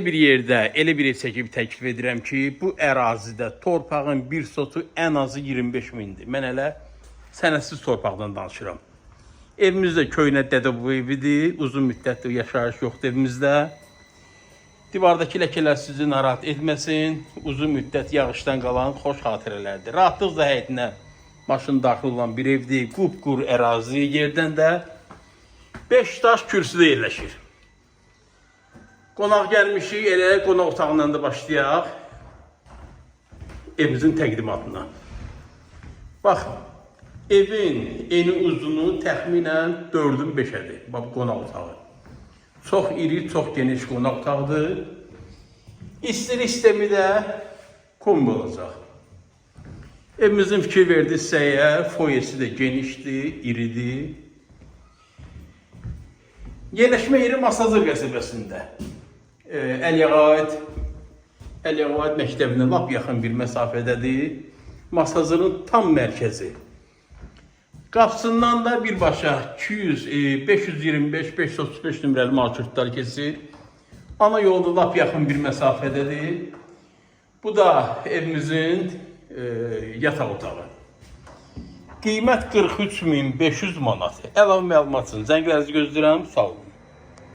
Bir yerdə elə bir ev çəkib təklif edirəm ki, bu ərazidə torpağın bir sotu ən azı 25 mindir. Mən elə sənədsiz torpaqdan danışıram. Evimiz də köhnə dədəbaba evidir, uzun müddətdir yaşayış yoxdur evimizdə. Divardakı ləkələr sizi narahat etməsin, uzun müddət yağışdan qalan xoş xatirələrdir. Rahatlıqla həyətinə maşın daxil olan bir evdir, qupqur ərazi, yerdən də 5 daş kürsüdə yerləşir. Qonaq gəlmişik, elə qonaq otağından da başlayaq evimizin təqdimatına. Bax, evin eni uzunu təxminən 4-ün 5-ədir. Bax, qonaq otağı. Çox iri, çox geniş qonaq otağıdır. İstiri sistemi də kombi olacaq. Evimizin fikir verdiyi hissəyə foyesi də genişdir, iridir. Yerləşmə yeri Masazır qəsəbəsində. Əliyağayət məktəbinə lap yaxın bir məsafədədir. Masazırın tam mərkəzi. Qapısından da birbaşa 525-535 nömrəli marşrutlar keçir. Ana yolda lap yaxın bir məsafədədir. Bu da evimizin yataq otağı. Qiymət 43.500 manat. Əlavə məlumat üçün zənglərinizi gözləyirəm. Sağ olun.